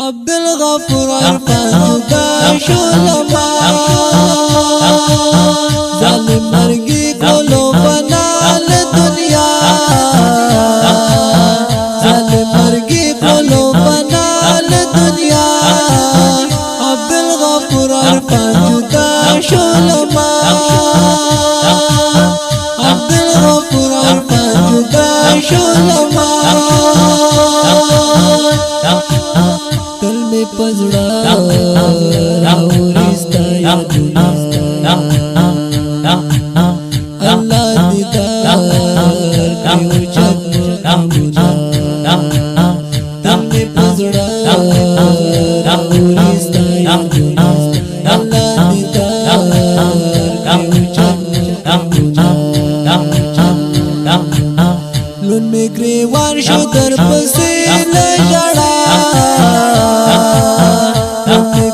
عبدالغفور عرفان جدا شلما ظالم مرگی کولو بنال دنیا ظالم مرگی کولو بنال دنیا عبدالغفور عرفان جدا شلما عبدالغفور عرفان جدا شلما کلمه پزړه راوړستا یادونه الله دې دار کړو چکمونه کلمه پزړه راوړستا یادونه الله دې دار کړو چکمونه لون می گریوان شو در پسې لجړا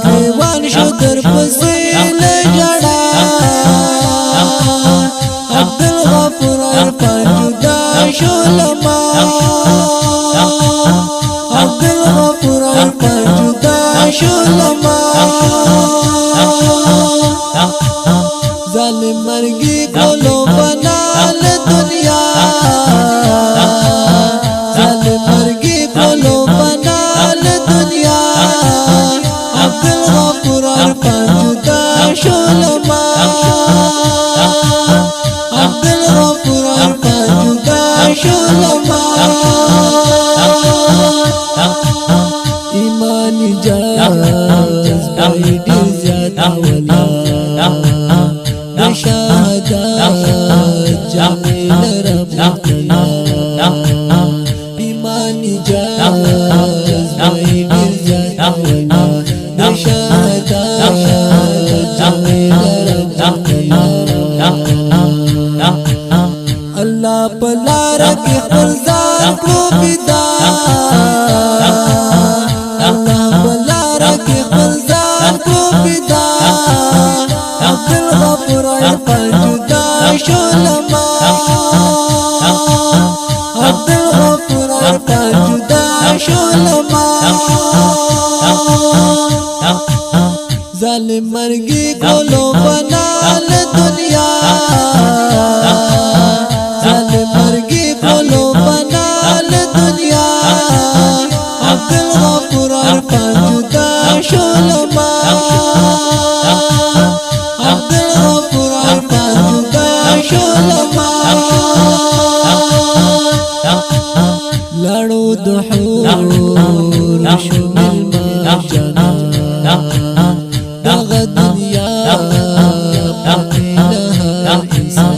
گریوان شو در پسې لجړا عبدالغفور عرفان جدا شلما عبدالغفور عرفان جدا شلما ظالم مرگی کولو بنال دنیا ظالم مرگی کولو بنال دنیا عبدالغفور عرفان جدا شلما عبدالغفور عرفان جدا شلما ایمان جاز بای دیر زیادا ولا شهادت جمیل ربنا ایمان جاز بای دیر زیادا ولا شهادت جمیل ربنا الله پلار کی خپل ځان کو پیدا الله پلار کی خپل ځان کو پیدا عبدالغفور عرفان جدا شلما عبدالغفور عرفان جدا شلما ظالم مرگی کولو بنال دنیا ظالم مرگی کولو بنال دنیا عبدالغفور عرفان جدا شلما عبدالغفور عرفان جدا شلما لړو دحور شمل مرجانا دغه دنیا باقی لها انسان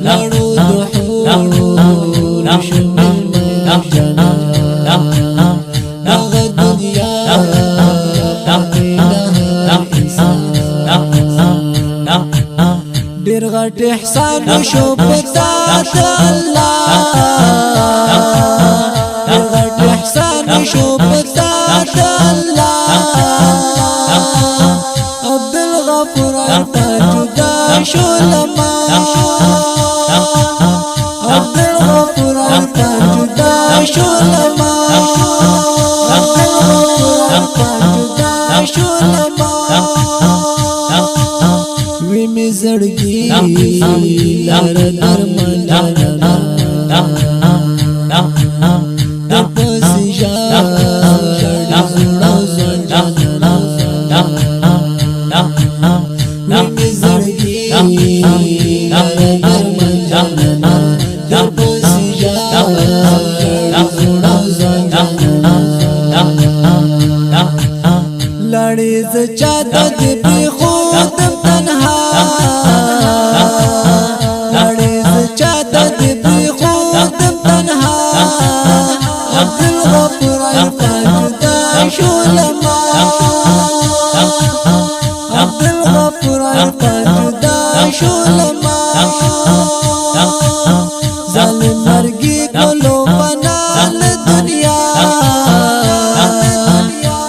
لړو دحور شمل مرجانا دغه دنیا باقی لها انسان ډېر غټ احسان شو پتا الله ډېر غټ احسان شو پتا الله عبدالغفور عرفان جدا شلما عبدالغفور عرفان جدا شلما عبدالغفور عرفان جدا شلما وی می زړګي لار درمن جانا د پسې ژړ زړه ځان جانا وی می زړګي لار درمن جانا د پسې ژړ زړه ځان جانا لړې ز چاته دې په خود تنها لړې ز چاته دې په خود تنها عبدالغفور عرفان جدا شلما عبدالغفور عرفان جدا شلما ظالم مرگی کولو بنال دنیا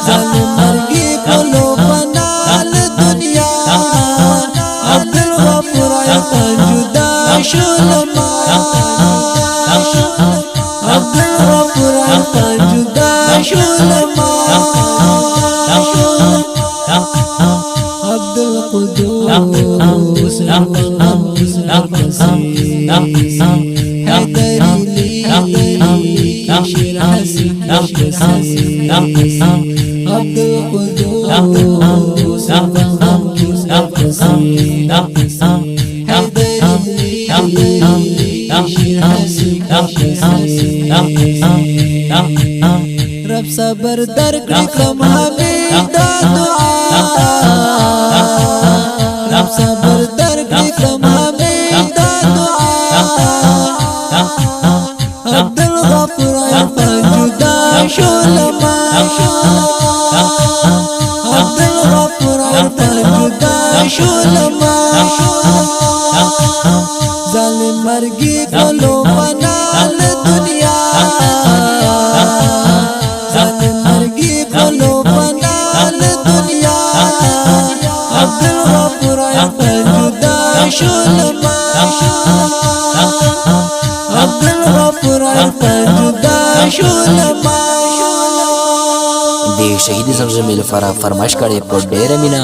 ظالم مرگی کولو بنال دنیا عبدالغفور عرفان جدا شلما عبدالغفور عرفان جدا شلما لما عبد القدوس حيدري لي شير حسين عبد القدوس رب صبر درکړي کوم حمید دا دعا رب صبر درکړي کوم حمید دا دعا عبد الغفور فجدا شلما عبد الغفور فجدا شلما ظالم مرګي کولو پنال دنیا ظالم مرګي کولو پنال دنیا عبد الغفور فجدا شلما عبد الغفور فجدا شلما دی شهید زمزمې لپاره فرمایش کړی په ډېره مینه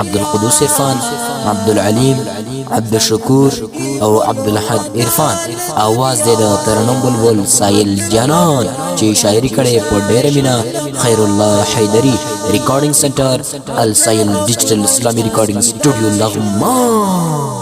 عبدالقدوس عرفان، عبدالعلیم، عبدالشکور او عبدالحد عرفان. आवाज دې د ترنم بلبل سایل جانان چې شاعري کړې په ډېره مینه خیر الله حیدری. ریکارډینګ سنټر السایل ډیجیټل اسلامي ریکارډینګ سټوډیو لغمان.